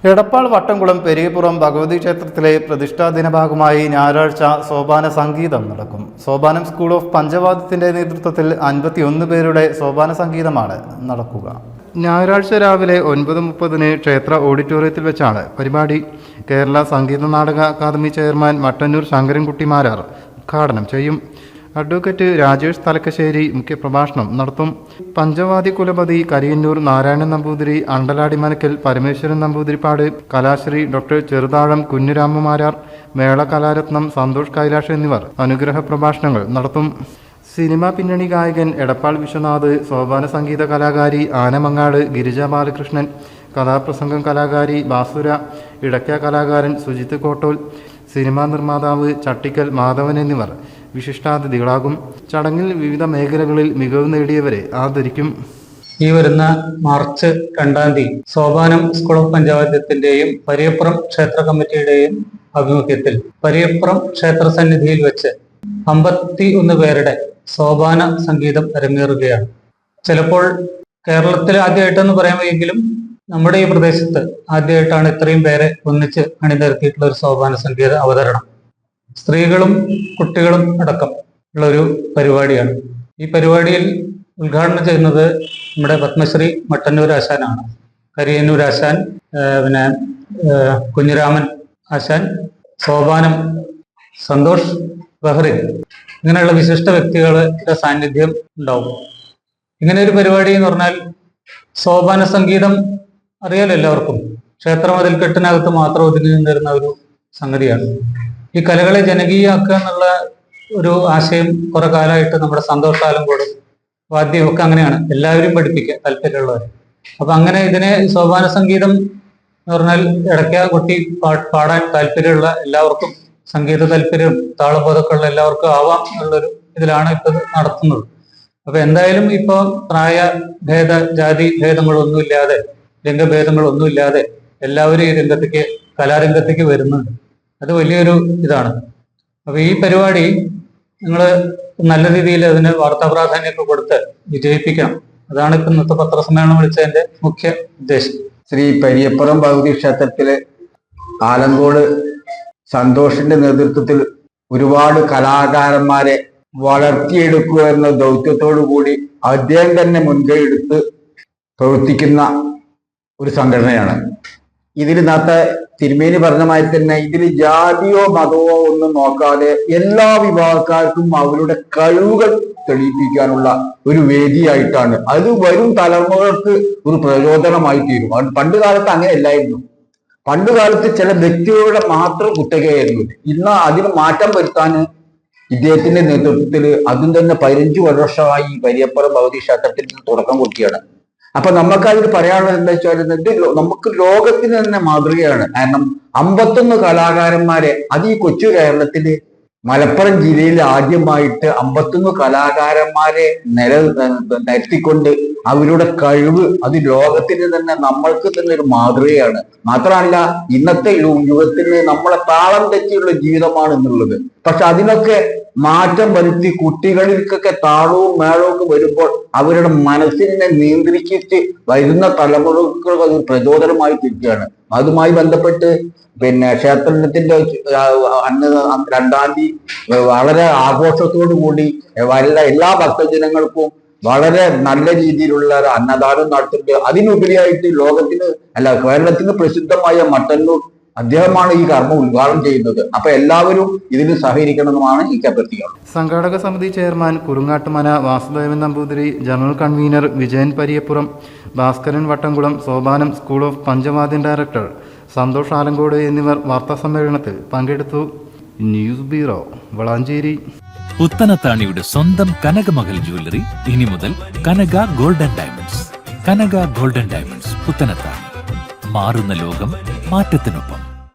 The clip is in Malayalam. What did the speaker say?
എടപ്പാൾ വട്ടംകുളം പെരിയപുറം ഭഗവതി ക്ഷേത്രത്തിലെ പ്രതിഷ്ഠാദിന ഭാഗമായി ഞായറാഴ്ച സോപാന സംഗീതം നടക്കും. സോപാനം സ്കൂൾ ഓഫ് പഞ്ചവാദ്യത്തിന്റെ നേതൃത്വത്തിൽ 51 പേരുടെ സോപാന സംഗീതമാണ് നടക്കുക. ഞായറാഴ്ച രാവിലെ 9:30 ക്ഷേത്ര ഓഡിറ്റോറിയത്തിൽ വെച്ചാണ് പരിപാടി. കേരള സംഗീത നാടക അക്കാദമി ചെയർമാൻ മട്ടന്നൂർ ശങ്കരൻകുട്ടി മാരാർ ഉദ്ഘാടനം ചെയ്യും. അഡ്വക്കേറ്റ് രാജേഷ് തലക്കശ്ശേരി മുഖ്യപ്രഭാഷണം നടത്തും. പഞ്ചവാദ്യ കുലപതി കരിയന്നൂർ നാരായണൻ നമ്പൂതിരി, അണ്ടലാടി മനക്കൽ പരമേശ്വരൻ നമ്പൂതിരിപ്പാട്, കലാശ്രീ ഡോക്ടർ ചെറുതാഴം കുഞ്ഞിരാമമാരാർ, മേള കലാരത്നം സന്തോഷ് കൈലാഷ് എന്നിവർ അനുഗ്രഹ പ്രഭാഷണങ്ങൾ നടത്തും. സിനിമാ പിന്നണി ഗായകൻ എടപ്പാൾ വിശ്വനാഥ്, സോപാന സംഗീത കലാകാരി ആനമങ്ങാട് ഗിരിജ ബാലകൃഷ്ണൻ, കഥാപ്രസംഗം കലാകാരി ബാസുര, ഇടയ്ക്ക കലാകാരൻ സുജിത്ത് കോട്ടോൽ, സിനിമാ നിർമ്മാതാവ് ചട്ടിക്കൽ മാധവൻ എന്നിവർ വിശിഷ്ടാതിഥികളാകും. ചടങ്ങിൽ വിവിധ മേഖലകളിൽ മികവ് നേടിയവരെ ആദരിക്കും. ഈ വരുന്ന മാർച്ച് 2 സോപാനം സ്കൂൾ ഓഫ് പഞ്ചവാദ്യത്തിന്റെയും പരിയപ്പുറം ക്ഷേത്ര കമ്മിറ്റിയുടെയും ആഭിമുഖ്യത്തിൽ പരിയപ്പുറം ക്ഷേത്ര സന്നിധിയിൽ വെച്ച് 51 പേരുടെ സോപാന സംഗീതം അരങ്ങേറുകയാണ്. ചിലപ്പോൾ കേരളത്തിൽ ആദ്യമായിട്ടെന്ന് പറയാമെങ്കിലും നമ്മുടെ ഈ പ്രദേശത്ത് ആദ്യമായിട്ടാണ് ഇത്രയും പേരെ ഒന്നിച്ച് അണിനിരത്തിയിട്ടുള്ള ഒരു സോപാന സംഗീത അവതരണം. സ്ത്രീകളും കുട്ടികളും അടക്കം ഉള്ള ഒരു പരിപാടിയാണ്. ഈ പരിപാടിയിൽ ഉദ്ഘാടനം ചെയ്യുന്നത് നമ്മുടെ പത്മശ്രീ മട്ടന്നൂർ ആശാനാണ്. കരിയന്നൂർ ആശാൻ, പിന്നെ കുഞ്ഞിരാമൻ ആശാൻ, സോപാനം സന്തോഷ് ബഹ്റിൻ, ഇങ്ങനെയുള്ള വിശിഷ്ട വ്യക്തികളുടെ സാന്നിധ്യം ഉണ്ടാവും. ഇങ്ങനെ ഒരു പരിപാടി എന്ന് പറഞ്ഞാൽ സോപാന സംഗീതം അറിയാലോ എല്ലാവർക്കും. ക്ഷേത്ര മതിൽക്കെട്ടിനകത്ത് മാത്രം ഒതുങ്ങി നിന്നിരുന്ന ഒരു സംഗതിയാണ്. ഈ കലകളെ ജനകീയമാക്കുക എന്നുള്ള ഒരു ആശയം കുറെ കാലമായിട്ട് നമ്മുടെ സന്തോഷ് ആലങ്കോടും വാദ്യമൊക്കെ അങ്ങനെയാണ്, എല്ലാവരും പഠിപ്പിക്കുക താല്പര്യമുള്ളവർ. അപ്പൊ അങ്ങനെ ഇതിനെ സോപാന സംഗീതം എന്ന് പറഞ്ഞാൽ ഇടയ്ക്ക കൊട്ടി പാടാൻ താല്പര്യമുള്ള എല്ലാവർക്കും, സംഗീത താല്പര്യം താളബോധമൊക്കെ ഉള്ള എല്ലാവർക്കും ആവാം എന്നുള്ളൊരു ഇതിലാണ് ഇപ്പൊ നടത്തുന്നത്. അപ്പൊ എന്തായാലും ഇപ്പൊ പ്രായഭേദ ജാതി ഭേദങ്ങളൊന്നുമില്ലാതെ, ലിംഗഭേദങ്ങളൊന്നുമില്ലാതെ എല്ലാവരും ഈ രംഗത്തേക്ക്, കലാരംഗത്തേക്ക് വരുന്നുണ്ട്. അത് വലിയൊരു ഇതാണ്. അപ്പൊ ഈ പരിപാടി നിങ്ങൾ നല്ല രീതിയിൽ അതിന് വാർത്താ പ്രാധാന്യമൊക്കെ കൊടുത്ത് വിജയിപ്പിക്കണം. അതാണ് ഇപ്പൊ ഇന്നത്തെ പത്രസമ്മേളനം വിളിച്ചതിന്റെ മുഖ്യ ഉദ്ദേശം. ശ്രീ പരിയപ്പുറം ഭഗവതി ക്ഷേത്രത്തിലെ ആലങ്കോട് സന്തോഷിന്റെ നേതൃത്വത്തിൽ ഒരുപാട് കലാകാരന്മാരെ വളർത്തിയെടുക്കുക എന്ന ദൗത്യത്തോടു കൂടി അദ്ദേഹം തന്നെ മുൻകൈ എടുത്ത് പ്രവർത്തിക്കുന്ന ഒരു സംഘടനയാണ്. ഇതിൽ നേരത്തെ തിരുമേനി പറഞ്ഞമായി തന്നെ ഇതിൽ ജാതിയോ മതമോ ഒന്നും നോക്കാതെ എല്ലാ വിഭാഗക്കാർക്കും അവരുടെ കഴിവുകൾ തെളിയിപ്പിക്കാനുള്ള ഒരു വേദിയായിട്ടാണ്. അത് വരും തലമുറകൾക്ക് ഒരു പ്രചോദനമായി തീരും. പണ്ട് കാലത്ത് അങ്ങനെ അല്ലായിരുന്നു. പണ്ട് കാലത്ത് ചില വ്യക്തികളുടെ മാത്രം കുത്തകയായിരുന്നു. ഇന്ന് അതിന് മാറ്റം വരുത്താൻ ഇദ്ദേഹത്തിന്റെ നേതൃത്വത്തിൽ അതും തന്നെ 15 വർഷമായി പരിയപ്പുറം ഭഗവതി ക്ഷേത്രത്തിൽ തുടക്കം കുറിക്കുകയാണ്. അപ്പൊ നമുക്കതിൽ പറയാനുള്ളത് എന്താ വെച്ചാൽ, നമുക്ക് ലോകത്തിന് തന്നെ മാതൃകയാണ്. കാരണം 51 കലാകാരന്മാരെ, അത് ഈ കൊച്ചു കേരളത്തില് മലപ്പുറം ജില്ലയിൽ ആദ്യമായിട്ട് 51 കലാകാരന്മാരെ നിരത്തിക്കൊണ്ട് അവരുടെ കഴിവ് അത് ലോകത്തിന് തന്നെ, നമ്മൾക്ക് തന്നെ ഒരു മാതൃകയാണ്. മാത്രമല്ല ഇന്നത്തെ യുഗത്തിന് നമ്മളെ താളം തെറ്റിയുള്ള ജീവിതമാണ് എന്നുള്ളത്. പക്ഷെ അതിനൊക്കെ മാറ്റം വരുത്തി കുട്ടികളിലേക്കൊക്കെ താളവും മേളവും ഒക്കെ വരുമ്പോൾ അവരുടെ മനസ്സിനെ നിയന്ത്രിച്ചിട്ട് വരുന്ന തലമുറകൾക്ക് അത് പ്രചോദനമായി തീർക്കുകയാണ്. അതുമായി ബന്ധപ്പെട്ട് ക്ഷേത്രത്തിന്റെ അന്ന് 2 വളരെ ആഘോഷത്തോടു കൂടി എല്ലാ ഭക്തജനങ്ങൾക്കും വളരെ നല്ല രീതിയിലുള്ള ഒരു അന്നദാനം നടത്തുന്നുണ്ട്. അതിനുപരിയായിട്ട് ലോകത്തിന് കേരളത്തിന് പ്രസിദ്ധമായ മട്ടന്നൂർ അദ്ദേഹമാണ് ഈ കർമ്മം ഉദ്ഘാടനം ചെയ്യുന്നത്. അപ്പൊ എല്ലാവരും ഇതിന് സഹകരിക്കണമെന്നാണ് എനിക്ക് അഭ്യർത്ഥിക്കുന്നത്. സംഘാടക സമിതി chairman Kurungattumana Vasudevan Namboothiri, general convener Vijayan Pariyappuram, Bhaskaran Vattamkulam, Sopanam school of Panchavadyam director Santhosh Alankode എന്നിവർ വാർത്താ സമ്മേളനത്തിൽ പങ്കെടുത്തു. News bureau, Valanchery. പുത്തനത്താണിയുടെ സ്വന്തം കനകമകൽ ജ്വല്ലറി ഇനി മുതൽ കനക ഗോൾഡൻ ഡയമണ്ട്സ്. കനക ഗോൾഡൻ ഡയമണ്ട്സ്, പുത്തനത്താണി. മാറുന്ന ലോകം, മാറ്റത്തിനൊപ്പം.